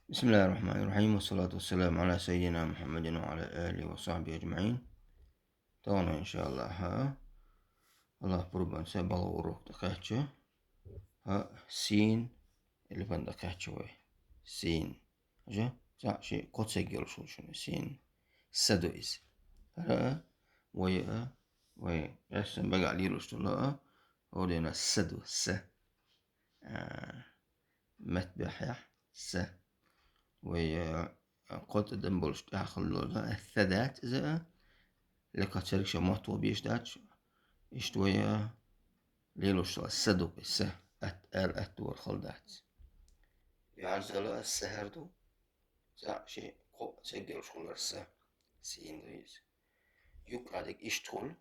بسم الله الرحمن الرحيم والصلاة والسلام على سيدنا محمد وعلى آله وصحبه أجمعين. تونا إن شاء الله الله بربان سبلا وروح دقاتشة سين اللي بان دقاتشة وي سين جا شيء قد سجل شنو سين سدويز وي أحسن بقى عليه رشتلا ودينا سدو متبح وي قد دنبولش داخل الثدات إذا لك تشارك مطوى بيش داتش اشتوية ليلوش السدو بسه الأتور خلدات يعني زلا السهر دو زا شيء قو سجل شغل السه سين ريز يوك عادك اشتغل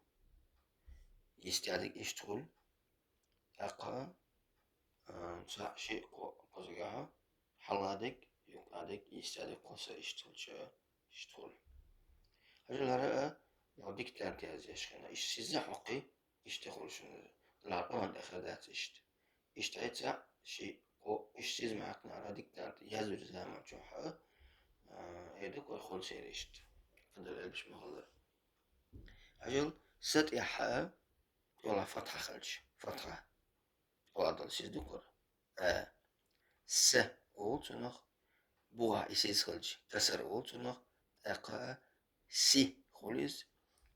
يستعدك اشتغل أقا زا شيء قو قزقها حلادك يوك عادك يستعدك قصة اشتغل هجل يوديك تركز يشخنا إيش سيزا حقي يشتغل شنو العقل أخذات اشتعيت شيء أو إيش سيز معك نارا ديك تارت يزور زمان شوحة يدك ويخون سيريشت فدل البش مغلر هجل ست يحا ولا فتحة خلش فتحة ولا دل سيز دكور س أول تنخ بوغا إسيز خلش كسر أول تنخ أقا سي خليز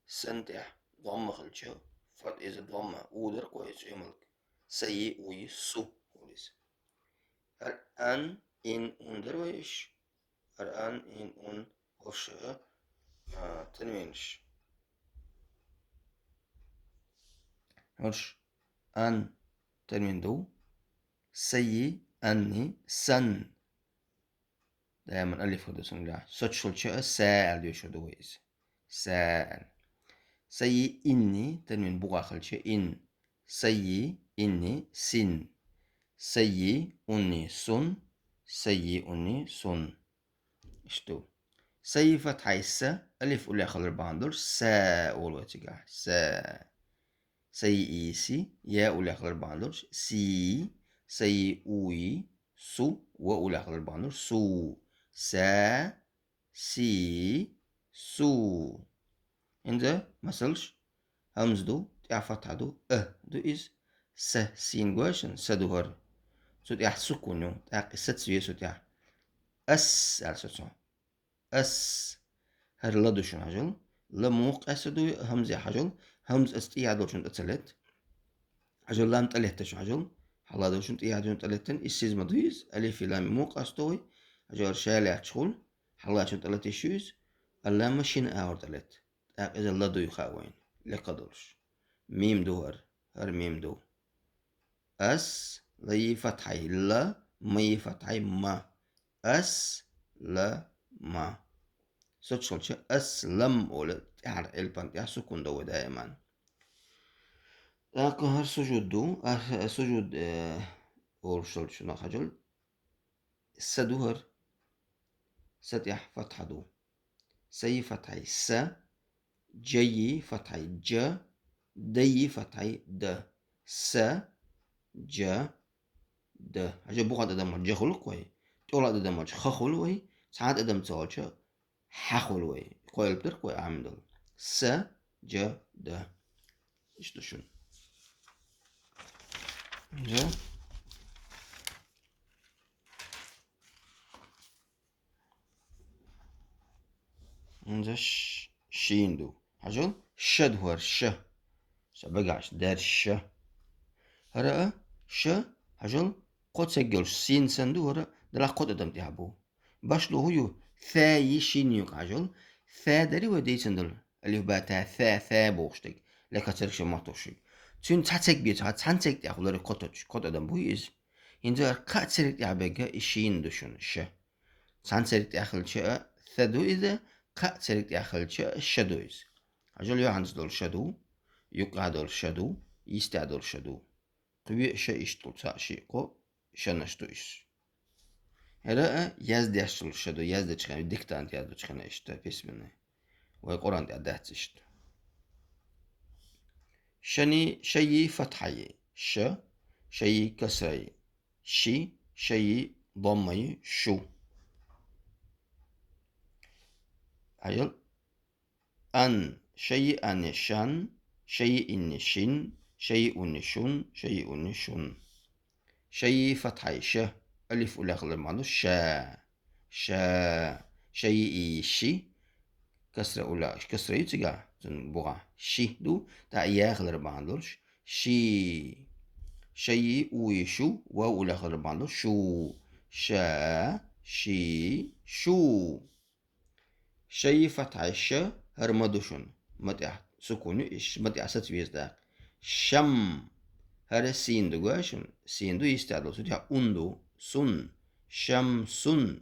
سنتح ضم خلشة فات إذا ضم ودر كويس يملك سي وي سو خليز الآن إن underweis الآن إن hoşça tanımaymış. Hoş an tanımendo سي أني سن دائما ألف هدوسن لا سوتشل شيء سال ديشو دويز سال سي إني تنمين بغاخل شيء إن سي إني سن سي أني سن سي أني سن إشتو سي فتحة الس ألف أولى خلر باندر سا أول وتجاه سا سي إيسي يا أولى خلر باندر سي سي أوي سو وأولى خلر باندر سو سا سي سو عند مثلش همز دو تاع فتحة دو دو إز س سين جواشن سدوهر سو تاع سكونو تاع قصة سويسو تاع أس على سوسو أس هر لدوشن حجل لموق أسدو همزة حجل همز استيادوشن أتسلت حجل لام تلهتش حجل حلادوشن تيادوشن تلتن إسيز مدويز ألف لام موق أستوي حجل شالع تشغل حلاشن تلتشيز اللام مشين أور تلت إذا لدو يخاوين لقدرش ميم دوهر هر ميم دو أس لي فتحي لا مي فتحي ما أس لا ما سوتشل أسلم ولا تعر البان تاع سكون دو دائما لكن هر سجود دو سجود ورشل شنو خجل السدوهر ستح فتحة دو سي فتحي س جي فتحي ج دي فتحي د س ج د هجا بوغا ددم جخل كوي تولا ددم خخل وي ساعات ددم تسوالش حخل وي كوي البدر كوي عمدل س ج د إيش تشون جا نجا شين دو هجل شد هور ش سبقعش دار ش هرأ ش هجل قد سجل سين سندو هرأ دلا قد ادم تيابو باش لو هيو ثاي شين يوك عجل ثا داري ودي سندل اللي هو باتا ثا بوشتك لك تركش ماتوشي تون تاتك بيت تانتك تاخذ لك قد ادم بويز ينزل كاتسرك يعبقى الشين دوشون ش تانتك تاخذ ش ثدو إذا كاتسرك تاخذ ش الشدويز عجل يو عند دول شدو يقع دول شدو يستع دول شدو قوي ش يشتل تاشي قو شنشتو إيش هلا يزد يشتل شدو يزد تشخن ديكتانت يزد تشخن إشتا بسمنه ويقران تعدات إشتا شني شي فتحي ش شي كسري شي شي ضمي شو أجل أن شيئا شن شيء شن شيء شن شيء شن شيء فتحة ش ألف والآخر معناه شا شا شيء شي كسرة أولى كسرة يتجا بوغا شي دو تا ياخر باندولش شي شيء ويشو واو الآخر باندول شو شا شي شو شيء فتحة ش هرمدوشن متى سكون إيش متى ستويز دا شم هر سين دو غاشن سين دو يستعدل سوتيا أندو سن شم سن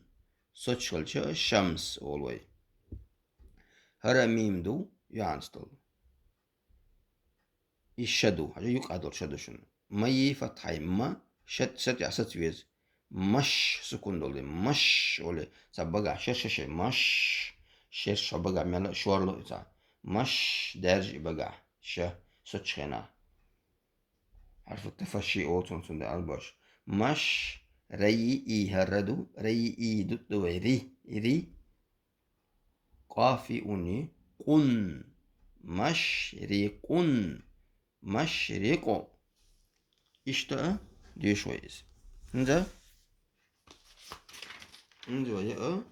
سوتشل شمس أولوي هر ميم دو يعنستل يشدو حاجة يقعدل شدوشن مي فتحة ما شد ستيا ستويز مش سكون دولي مش أولي سبقع شش مش شش بقع ملا شوارلو إذا مش درج بقع ش سوتشخنا حرف التفشي أوتون سند أرباش مش ري إي هردو ري إي دو ري قافي أني قن مشرق مشرق إشتا دي شويز نزا يا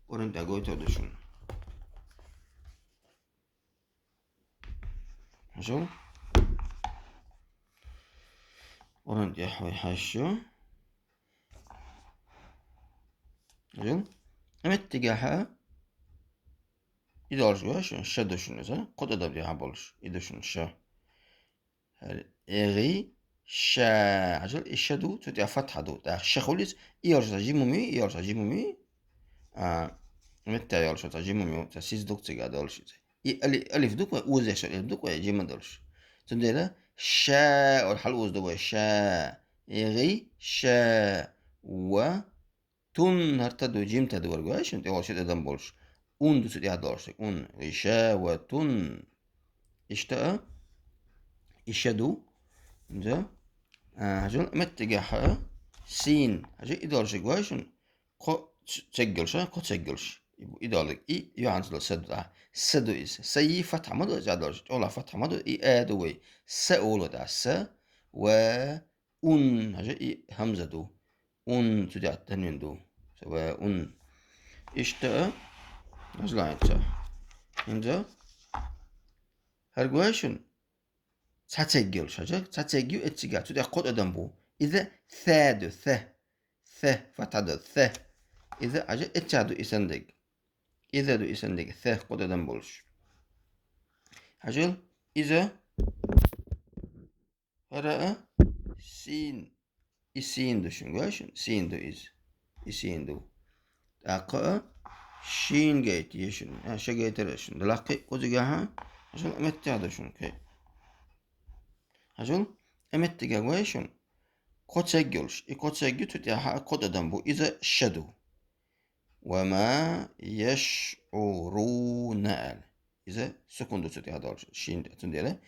ورنت أقول تودشون شو ورنت يا حوي حشو شو اتجاهها İdarcılar şa düşünürse kod da bir habolur. İdüşün şa. Eri şa. Acil işadu tuti fatha do. Da şahulis iyorsa cimumi. Mette iyorsa cimumi. Ta siz doktiga dolş. Alif duk ve uz yaşa alif duk ve cim dolş. Tundela şa or hal uz do şa. Eri şa ve tun hartadu cim tadu vargwaş. Ente o şeyde dan bolş. Un دوست يا دارشك un غشاوة اشتاء إشدو ده هجون متجاحة سين هجون إدارشك واشون قو تسجلش قو تسجلش إدارك إي يعنصل سدو سدو إس سي فتح مدو زادارش أولا فتح مدو إي آدوي سأولو ده س و un هجون إي همزة دو un تدع تنين دو سواء un اشتاء Rozlańca. Ince. Hergüeşün. Çaçeggül şacak. Çaçeggül etçiga. Tüde kod eden bu. İze thâdü the. Fatadı the. İze acı etçadu isendik. İze du isendik. The kod eden buluş. Hacıl. İze. Hara. Sin. İsin düşün. Göğüşün. Sin du iz. İsin du. Akı. شين جيت يشن شا جيت رشن دلاقي قوزجاها عشان أمت هذا شن كي عشان أمت جاويشن قد سجلش قد سجل تتيها قد دمبو إذا شدو وما يشعرون إذا سكون تتيها دارش شين تنديله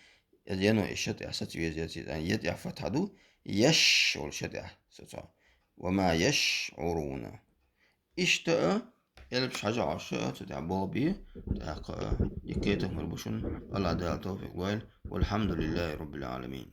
يدينو إشت أسات يزيد يعني يد يفتح دو يش والشدة وما يشعرون إشتأ Elbis hacı aşı tüda bobi yıkaytık mırbuşun Allah da tevfik vel velhamdülillahi rabbil alemin.